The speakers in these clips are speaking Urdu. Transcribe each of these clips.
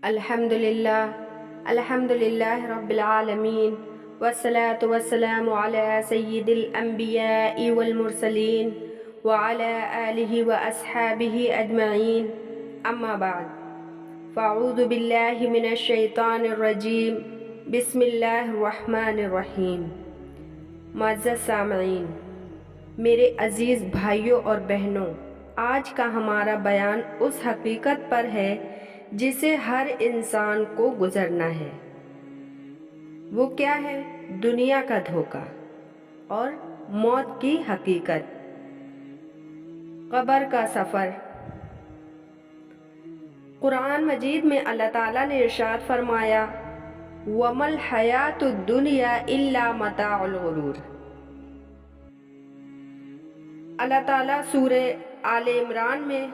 الحمد للہ رب العالمین والصلاة والسلام علی سید الانبیاء والمرسلین وعلی آلہ واصحابہ اجمعین اما بعد فاعوذ باللہ من الشیطان الرجیم بسم اللہ الرحمن الرحیم۔ معزز سامعین، میرے عزیز بھائیوں اور بہنوں، آج کا ہمارا بیان اس حقیقت پر ہے جسے ہر انسان کو گزرنا ہے۔ وہ کیا ہے؟ دنیا کا دھوکہ اور موت کی حقیقت، قبر کا سفر۔ قرآن مجید میں اللہ تعالیٰ نے ارشاد فرمایا وَمَا الْحَيَاةُ الدُّنْيَا إِلَّا مَتَاعُ الْغُرُورِ۔ اللہ تعالیٰ سورہ آل عمران میں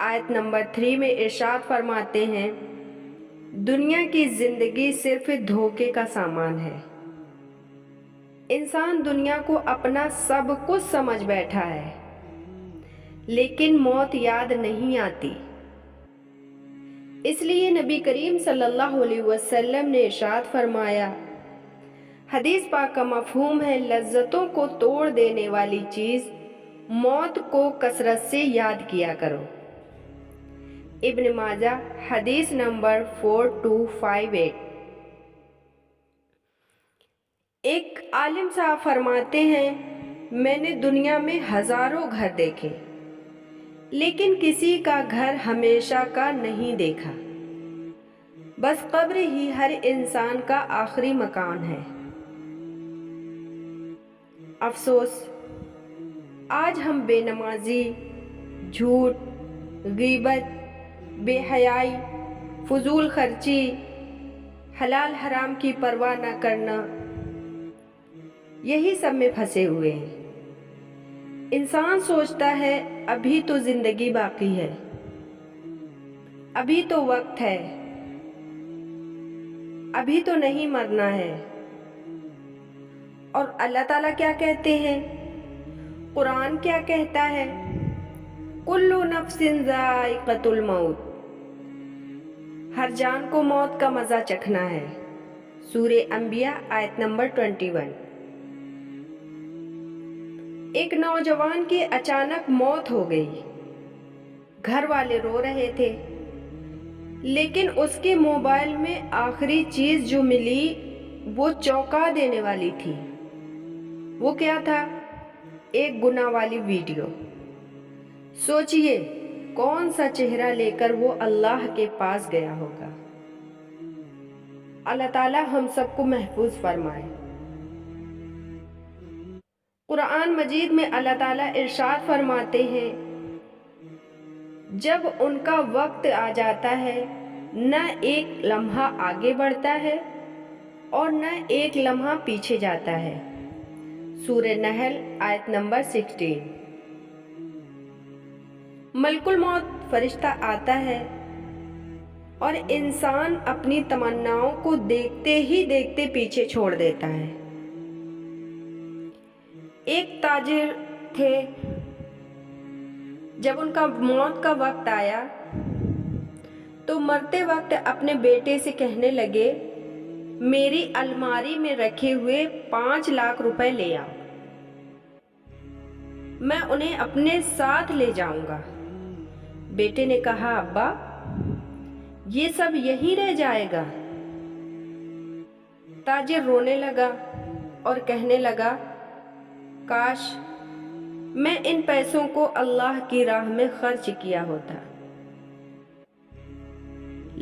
آیت نمبر 3 میں ارشاد فرماتے ہیں دنیا کی زندگی صرف دھوکے کا سامان ہے۔ انسان دنیا کو اپنا سب کچھ سمجھ بیٹھا ہے، لیکن موت یاد نہیں آتی۔ اس لیے نبی کریم صلی اللہ علیہ وسلم نے ارشاد فرمایا، حدیث پاک کا مفہوم ہے لذتوں کو توڑ دینے والی چیز موت کو کثرت سے یاد کیا کرو۔ ابن ماجہ حدیث نمبر 4258۔ ایک عالم صاحب فرماتے ہیں میں نے دنیا میں ہزاروں گھر دیکھے، لیکن کسی کا گھر ہمیشہ کا نہیں دیکھا، بس قبر ہی ہر انسان کا آخری مکان ہے۔ افسوس، آج ہم بے نمازی، جھوٹ، غیبت، بے حیائی، فضول خرچی، حلال حرام کی پرواہ نہ کرنا، یہی سب میں پھنسے ہوئے ہیں۔ انسان سوچتا ہے ابھی تو زندگی باقی ہے، ابھی تو وقت ہے، ابھی تو نہیں مرنا ہے۔ اور اللہ تعالیٰ کیا کہتے ہیں؟ قرآن کیا کہتا ہے؟ کل نفس ذائقۃ الموت، ہر جان کو موت کا مزہ چکھنا ہے۔ سورہ انبیاء آیت نمبر 21۔ ایک نوجوان کی اچانک موت ہو گئی، گھر والے رو رہے تھے، لیکن اس کے موبائل میں آخری چیز جو ملی وہ چونکا دینے والی تھی۔ وہ کیا تھا؟ ایک گناہ والی ویڈیو۔ سوچئے کون سا چہرہ لے کر وہ اللہ کے پاس گیا ہوگا۔ اللہ تعالیٰ ہم سب کو محفوظ فرمائے۔ قرآن مجید میں اللہ تعالیٰ ارشاد فرماتے ہیں جب ان کا وقت آ جاتا ہے نہ ایک لمحہ آگے بڑھتا ہے اور نہ ایک لمحہ پیچھے جاتا ہے۔ سورہ نحل آیت نمبر 16۔ ملک الموت فرشتہ آتا ہے اور انسان اپنی تمناؤں کو دیکھتے ہی دیکھتے پیچھے چھوڑ دیتا ہے۔ ایک تاجر تھے، جب ان کا موت کا وقت آیا تو مرتے وقت اپنے بیٹے سے کہنے لگے میری الماری میں رکھے ہوئے 5 لاکھ روپے لے آؤ، میں انہیں اپنے ساتھ لے جاؤں گا۔ بیٹے نے کہا ابا یہ سب یہیں رہ جائے گا۔ تاجر رونے لگا اور کہنے لگا کاش میں ان پیسوں کو اللہ کی راہ میں خرچ کیا ہوتا،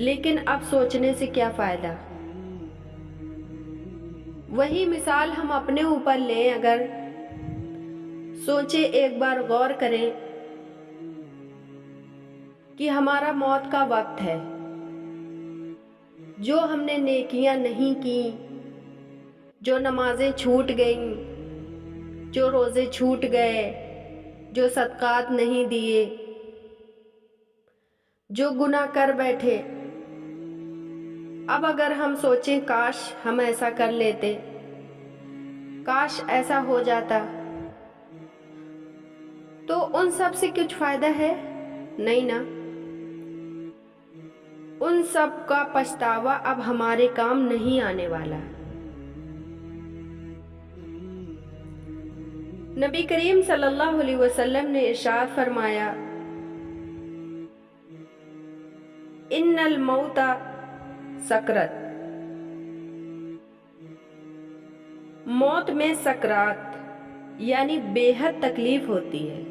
لیکن اب سوچنے سے کیا فائدہ۔ وہی مثال ہم اپنے اوپر لیں، اگر سوچیں، ایک بار غور کریں کہ ہمارا موت کا وقت ہے، جو ہم نے نیکیاں نہیں کی، جو نمازیں چھوٹ گئیں، جو روزے چھوٹ گئے، جو صدقات نہیں دیے، جو گناہ کر بیٹھے، اب اگر ہم سوچیں کاش ہم ایسا کر لیتے، کاش ایسا ہو جاتا، تو ان سب سے کچھ فائدہ ہے؟ نہیں نا۔ ان سب کا پچھتاوا اب ہمارے کام نہیں آنے والا۔ نبی کریم صلی اللہ علیہ وسلم نے ارشاد فرمایا، ان الموت سکرت، موت میں سکرات یعنی بے حد تکلیف ہوتی ہے۔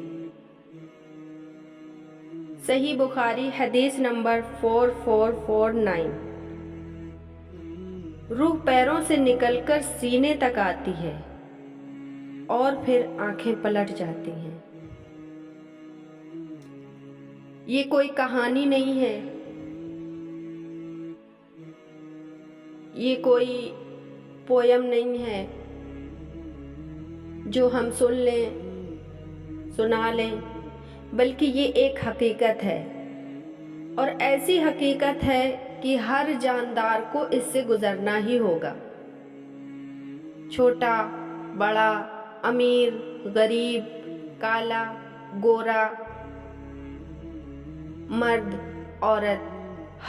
صحیح بخاری حدیث نمبر 4449۔ روح پیروں سے نکل کر سینے تک آتی ہے اور پھر آنکھیں پلٹ جاتی ہیں۔ یہ کوئی کہانی نہیں ہے، یہ کوئی پویم نہیں ہے جو ہم سن لیں، سنا لیں، بلکہ یہ ایک حقیقت ہے، اور ایسی حقیقت ہے کہ ہر جاندار کو اس سے گزرنا ہی ہوگا۔ چھوٹا، بڑا، امیر، غریب، کالا، گورا، مرد، عورت،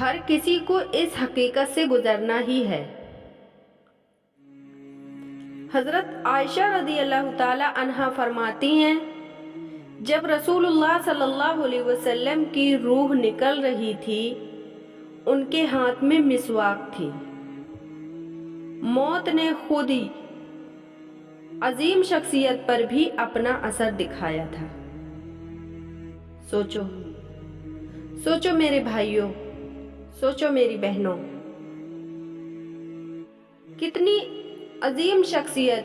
ہر کسی کو اس حقیقت سے گزرنا ہی ہے۔ حضرت عائشہ رضی اللہ تعالی عنہا فرماتی ہیں، جب رسول اللہ صلی اللہ علیہ وسلم کی روح نکل رہی تھی، ان کے ہاتھ میں مسواک تھی۔ موت نے خود ہی عظیم شخصیت پر بھی اپنا اثر دکھایا تھا۔ سوچو، سوچو میرے بھائیوں، سوچو میری بہنوں، کتنی عظیم شخصیت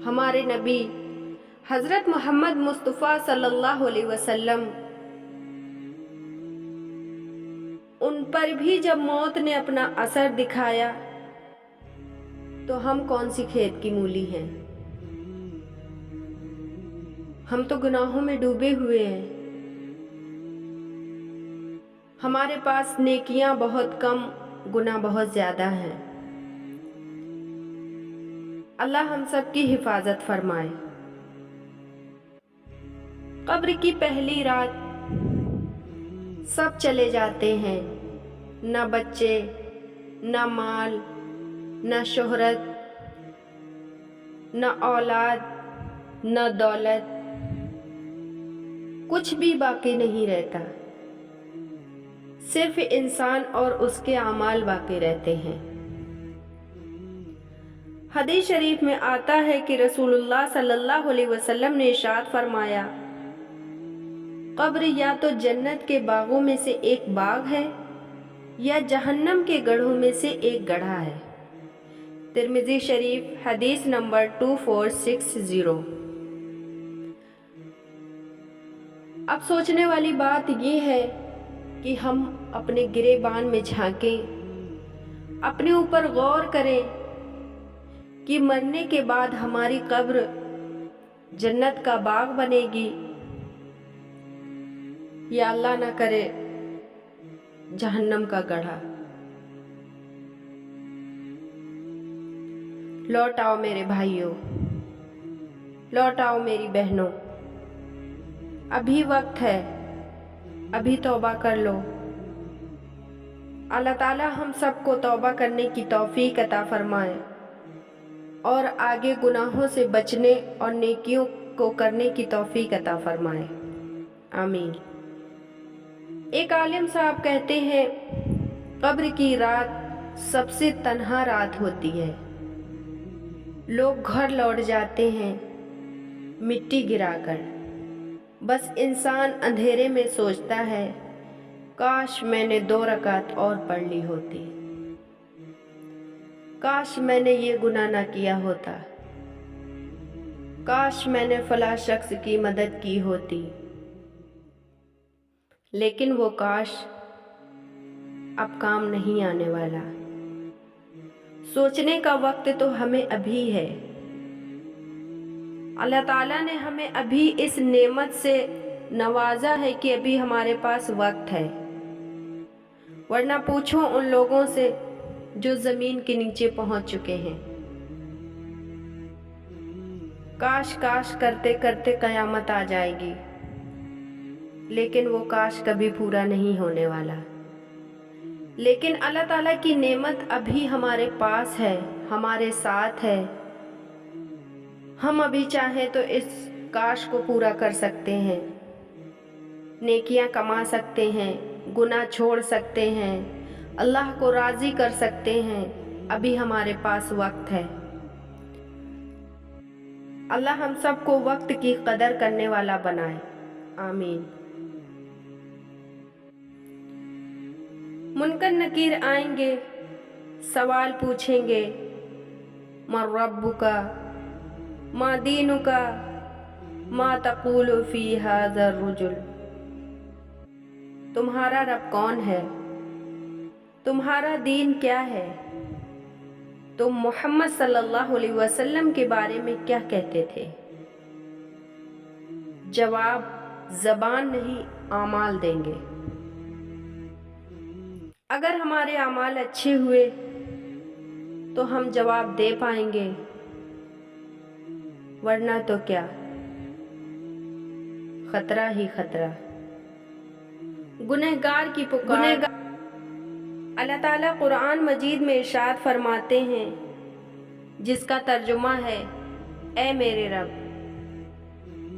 ہمارے نبی حضرت محمد مصطفیٰ صلی اللہ علیہ وسلم، ان پر بھی جب موت نے اپنا اثر دکھایا تو ہم کون سی کھیت کی مولی ہیں؟ ہم تو گناہوں میں ڈوبے ہوئے ہیں، ہمارے پاس نیکیاں بہت کم، گناہ بہت زیادہ ہیں۔ اللہ ہم سب کی حفاظت فرمائے۔ قبر کی پہلی رات سب چلے جاتے ہیں، نہ بچے، نہ مال، نہ شہرت، نہ اولاد، نہ دولت، کچھ بھی باقی نہیں رہتا، صرف انسان اور اس کے اعمال باقی رہتے ہیں۔ حدیث شریف میں آتا ہے کہ رسول اللہ صلی اللہ علیہ وسلم نے ارشاد فرمایا، قبر یا تو جنت کے باغوں میں سے ایک باغ ہے یا جہنم کے گڑھوں میں سے ایک گڑھا ہے۔ ترمذی شریف حدیث نمبر 2460۔ اب سوچنے والی بات یہ ہے کہ ہم اپنے گریبان میں جھانکیں، اپنے اوپر غور کریں کہ مرنے کے بعد ہماری قبر جنت کا باغ بنے گی یا اللہ نہ کرے جہنم کا گڑھا۔ لوٹ آؤ میرے بھائیوں، لوٹ آؤ میری بہنوں، ابھی وقت ہے، ابھی توبہ کر لو۔ اللہ تعالی ہم سب کو توبہ کرنے کی توفیق عطا فرمائے اور آگے گناہوں سے بچنے اور نیکیوں کو کرنے کی توفیق عطا فرمائے، آمین۔ ایک عالم صاحب کہتے ہیں، قبر کی رات سب سے تنہا رات ہوتی ہے، لوگ گھر لوٹ جاتے ہیں مٹی گرا کر، بس انسان اندھیرے میں سوچتا ہے، کاش میں نے 2 رکعت اور پڑھ لی ہوتی، کاش میں نے یہ گناہ نہ کیا ہوتا، کاش میں نے فلاں شخص کی مدد کی ہوتی۔ لیکن وہ کاش اب کام نہیں آنے والا۔ سوچنے کا وقت تو ہمیں ابھی ہے۔ اللہ تعالیٰ نے ہمیں ابھی اس نعمت سے نوازا ہے کہ ابھی ہمارے پاس وقت ہے، ورنہ پوچھو ان لوگوں سے جو زمین کے نیچے پہنچ چکے ہیں۔ کاش کاش کرتے کرتے قیامت آ جائے گی، لیکن وہ کاش کبھی پورا نہیں ہونے والا۔ لیکن اللہ تعالیٰ کی نعمت ابھی ہمارے پاس ہے، ہمارے ساتھ ہے. ہم ابھی چاہیں تو اس کاش کو پورا کر سکتے ہیں، نیکیاں کما سکتے ہیں، گناہ چھوڑ سکتے ہیں، اللہ کو راضی کر سکتے ہیں. ابھی ہمارے پاس وقت ہے. اللہ ہم سب کو وقت کی قدر کرنے والا بنائے. آمین. منکر نکیر آئیں گے، سوال پوچھیں گے، من ربک، ما دینک، ما تقول فی ھذا الرجل. تمہارا رب کون ہے؟ تمہارا دین کیا ہے؟ تم محمد صلی اللہ علیہ وسلم کے بارے میں کیا کہتے تھے؟ جواب زبان نہیں، اعمال دیں گے. اگر ہمارے اعمال اچھے ہوئے تو ہم جواب دے پائیں گے، ورنہ تو کیا، خطرہ ہی خطرہ. گنہگار کی پکار. اللہ تعالیٰ قرآن مجید میں ارشاد فرماتے ہیں، جس کا ترجمہ ہے، اے میرے رب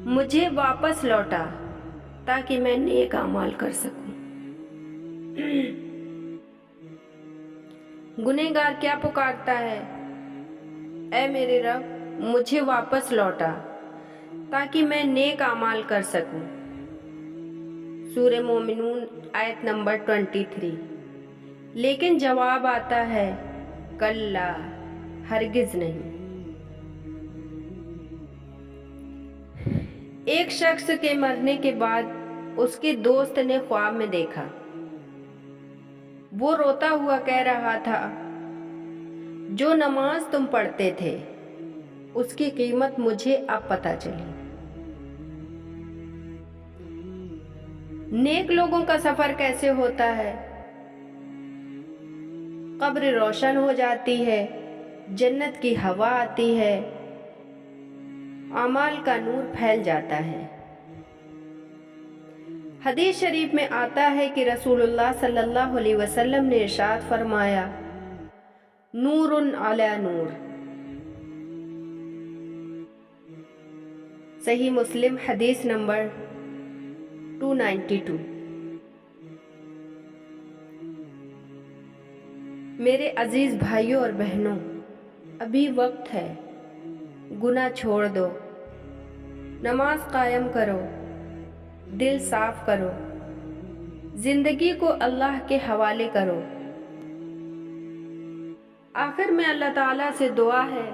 مجھے واپس لوٹا تاکہ میں نیک اعمال کر سکوں. گنہگار کیا پکارتا ہے؟ اے میرے رب مجھے واپس لوٹا تاکہ میں نیک اعمال کر سکوں. سورہ مومنون آیت نمبر 23. لیکن جواب آتا ہے، کلا، ہرگز نہیں. ایک شخص کے مرنے کے بعد اس کے دوست نے خواب میں دیکھا. وہ روتا ہوا کہہ رہا تھا، جو نماز تم پڑھتے تھے اس کی قیمت مجھے اب پتہ چلی. نیک لوگوں کا سفر کیسے ہوتا ہے؟ قبر روشن ہو جاتی ہے، جنت کی ہوا آتی ہے، اعمال کا نور پھیل جاتا ہے. حدیث شریف میں آتا ہے کہ رسول اللہ صلی اللہ علیہ وسلم نے ارشاد فرمایا، نور علی نور. صحیح مسلم حدیث نمبر 292. میرے عزیز بھائیوں اور بہنوں، ابھی وقت ہے. گناہ چھوڑ دو، نماز قائم کرو، دل صاف کرو، زندگی کو اللہ کے حوالے کرو. آخر میں اللہ تعالیٰ سے دعا ہے،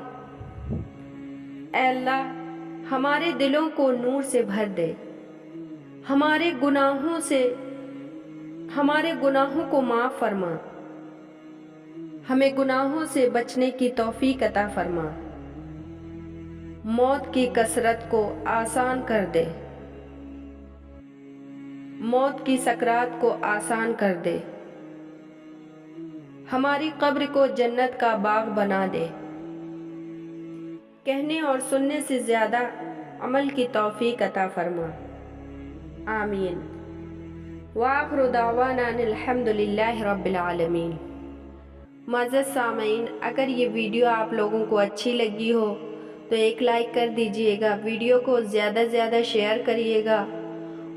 اے اللہ ہمارے دلوں کو نور سے بھر دے، ہمارے گناہوں کو معاف فرما، ہمیں گناہوں سے بچنے کی توفیق عطا فرما، موت کی کثرت کو آسان کر دے، موت کی سکرات کو آسان کر دے، ہماری قبر کو جنت کا باغ بنا دے. کہنے اور سننے سے زیادہ عمل کی توفیق عطا فرما. آمین. وآخر دعوانا ان الحمد للہ رب العالمین. معزز سامعین، اگر یہ ویڈیو آپ لوگوں کو اچھی لگی ہو تو ایک لائک کر دیجئے گا، ویڈیو کو زیادہ سے زیادہ شیئر کریے گا،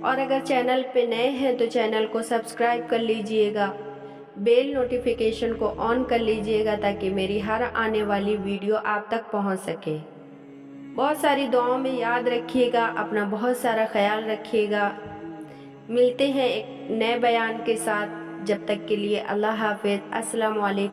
اور اگر چینل پہ نئے ہیں تو چینل کو سبسکرائب کر لیجئے گا، بیل نوٹیفیکیشن کو آن کر لیجئے گا تاکہ میری ہر آنے والی ویڈیو آپ تک پہنچ سکے. بہت ساری دعاؤں میں یاد رکھیے گا، اپنا بہت سارا خیال رکھیے گا. ملتے ہیں ایک نئے بیان کے ساتھ، جب تک کے لیے اللہ حافظ. السلام علیکم.